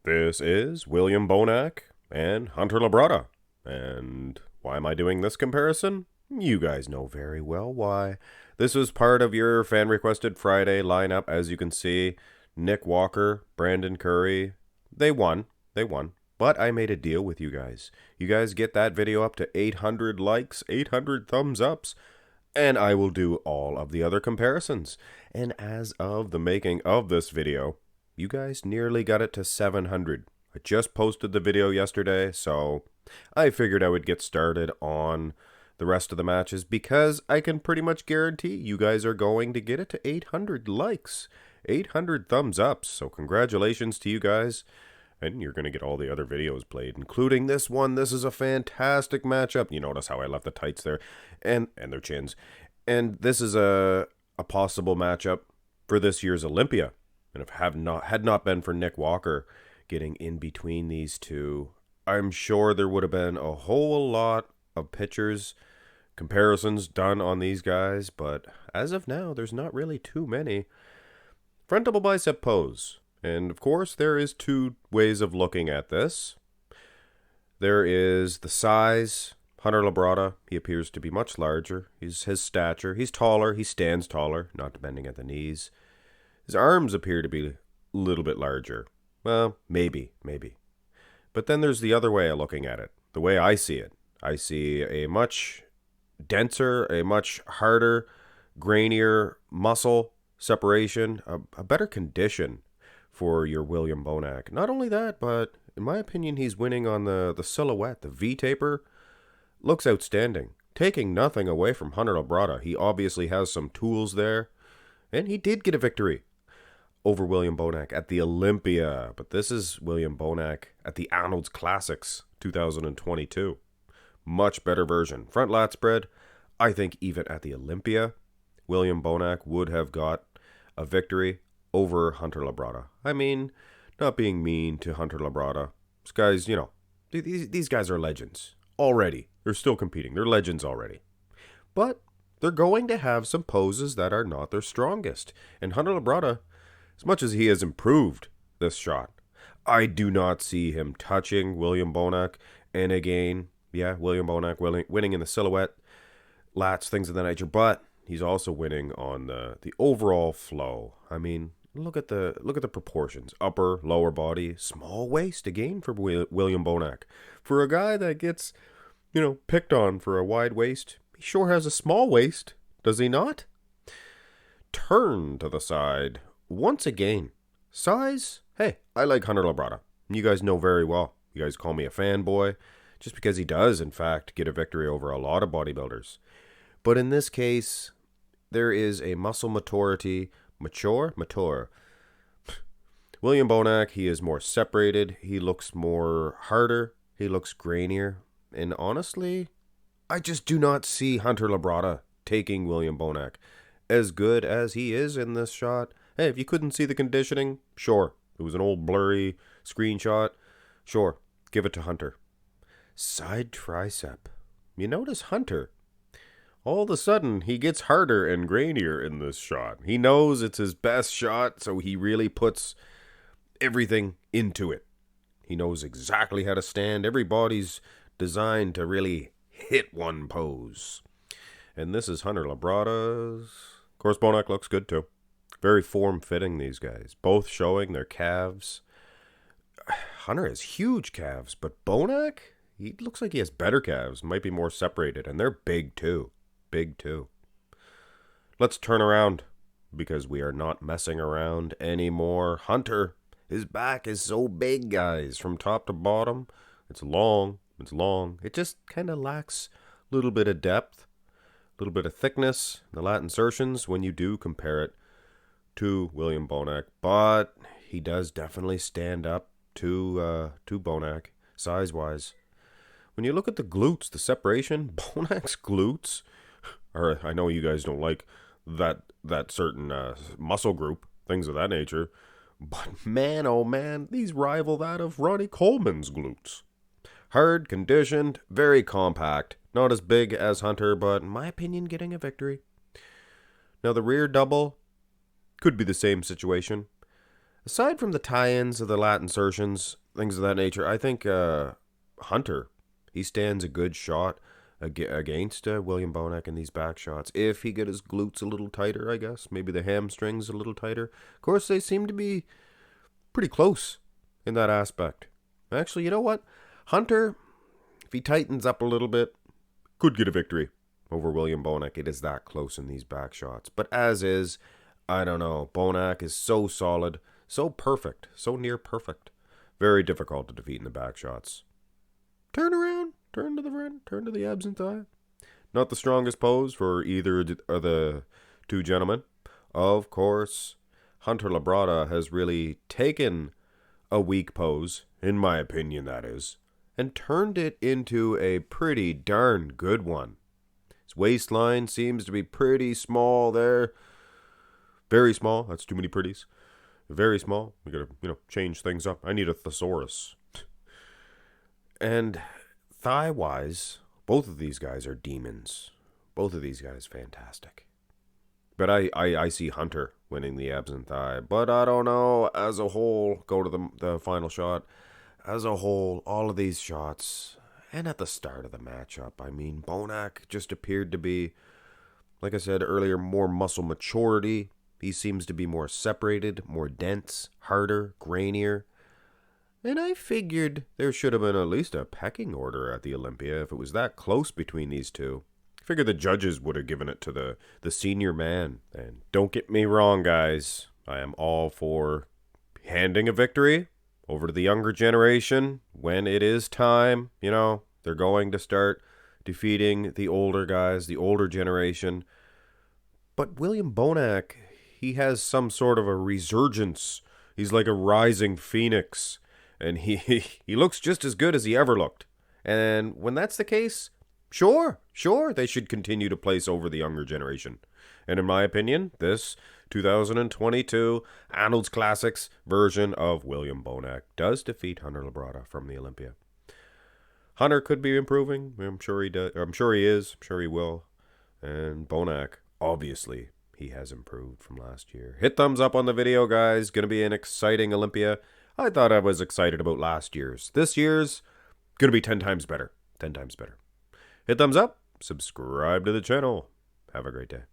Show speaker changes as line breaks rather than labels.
This is William Bonac and Hunter Labrada. And why am I doing this comparison? You guys know very well why. This was part of your fan requested Friday lineup. As you can see, Nick Walker, Brandon Curry, they won. They won. But I made a deal with you guys. You guys get that video up to 800 likes, 800 thumbs ups, and I will do all of the other comparisons. And as of the making of this video, you guys nearly got it to 700. I just posted the video yesterday, so I figured I would get started on the rest of the matches because I can pretty much guarantee you guys are going to get it to 800 likes, 800 thumbs ups. So congratulations to you guys. And you're going to get all the other videos played, including this one. This is a fantastic matchup. You notice how I left the tights there and their chins. And this is a possible matchup for this year's Olympia. And if had not been for Nick Walker getting in between these two, I'm sure there would have been a whole lot of pictures, comparisons done on these guys. But as of now, there's not really too many. Front double bicep pose. And of course, there is two ways of looking at this. There is the size. Hunter Labrada, he appears to be much larger. His stature. He's taller. He stands taller, not bending at the knees. His arms appear to be a little bit larger. Well, maybe. But then there's the other way of looking at it. The way I see it. I see a much denser, a much harder, grainier muscle separation, a better condition for your William Bonac. Not only that, but in my opinion, he's winning on the silhouette. The V-taper looks outstanding. Taking nothing away from Hunter Labrada. He obviously has some tools there. And he did get a victory over William Bonac at the Olympia. But this is William Bonac at the Arnold's Classics 2022. Much better version. Front lat spread. I think even at the Olympia, William Bonac would have got a victory over Hunter Labrada. I mean, not being mean to Hunter Labrada. These guys, these guys are legends. Already. They're still competing. They're legends already. But they're going to have some poses that are not their strongest. And Hunter Labrada, as much as he has improved this shot, I do not see him touching William Bonac. And again, yeah, William Bonac winning in the silhouette, lats, things of that nature. But he's also winning on the overall flow. I mean, look at the proportions. Upper, lower body, small waist again for William Bonac. For a guy that gets, picked on for a wide waist, he sure has a small waist, does he not? Turn to the side. Once again, size, hey, I like Hunter Labrada. You guys know very well. You guys call me a fanboy, just because he does, in fact, get a victory over a lot of bodybuilders. But in this case, there is a muscle mature. William Bonac, he is more separated. He looks more harder. He looks grainier. And honestly, I just do not see Hunter Labrada taking William Bonac. As good as he is in this shot, hey, if you couldn't see the conditioning, sure. It was an old blurry screenshot. Sure, give it to Hunter. Side tricep. You notice Hunter, all of a sudden, he gets harder and grainier in this shot. He knows it's his best shot, so he really puts everything into it. He knows exactly how to stand. Every body's designed to really hit one pose. And this is Hunter Labrada's. Of course, Bonac looks good too. Very form-fitting, these guys. Both showing their calves. Hunter has huge calves, but Bonac, he looks like he has better calves. Might be more separated, and they're big too. Big too. Let's turn around because we are not messing around anymore. Hunter, his back is so big, guys, from top to bottom. It's long. It just kind of lacks a little bit of depth, a little bit of thickness in the lat insertions when you do compare it to William Bonac. But he does definitely stand up to Bonac size-wise. When you look at the glutes, the separation, Bonac's glutes. Or I know you guys don't like that certain muscle group, things of that nature. But man, oh man, these rival that of Ronnie Coleman's glutes. Hard, conditioned, very compact. Not as big as Hunter, but in my opinion, getting a victory. Now the rear double could be the same situation. Aside from the tie-ins of the lat insertions, things of that nature, I think Humter, he stands a good shot against William Bonac in these back shots. If he get his glutes a little tighter, I guess. Maybe the hamstrings a little tighter. Of course, they seem to be pretty close in that aspect. Actually, you know what? Humter, if he tightens up a little bit, could get a victory over William Bonac. It is that close in these back shots. But as is, I don't know. Bonac is so solid, so perfect, so near perfect. Very difficult to defeat in the back shots. Turn around, turn to the front, turn to the abs and thigh. Not the strongest pose for either of the two gentlemen. Of course, Humter Labrada has really taken a weak pose, in my opinion that is, and turned it into a pretty darn good one. His waistline seems to be pretty small there. Very small. That's too many pretties. Very small. We gotta, change things up. I need a thesaurus. And thigh-wise, both of these guys are demons. Both of these guys fantastic. But I see Humter winning the abs and thigh. But I don't know. As a whole, go to the final shot. As a whole, all of these shots, and at the start of the matchup, I mean, Bonac just appeared to be, like I said earlier, more muscle maturity. He seems to be more separated, more dense, harder, grainier. And I figured there should have been at least a pecking order at the Olympia if it was that close between these two. I figured the judges would have given it to the senior man. And don't get me wrong, guys. I am all for handing a victory over to the younger generation when it is time. They're going to start defeating the older guys, the older generation. But William Bonac, he has some sort of a resurgence. He's like a rising phoenix. And he looks just as good as he ever looked. And when that's the case, sure, they should continue to place over the younger generation. And in my opinion, this 2022 Arnold's Classics version of William Bonac does defeat Humter Labrada from the Olympia. Humter could be improving. I'm sure he does. I'm sure he is. I'm sure he will. And Bonac, obviously, he has improved from last year. Hit thumbs up on the video, guys. Going to be an exciting Olympia. I thought I was excited about last year's. This year's going to be 10 times better. 10 times better. Hit thumbs up. Subscribe to the channel. Have a great day.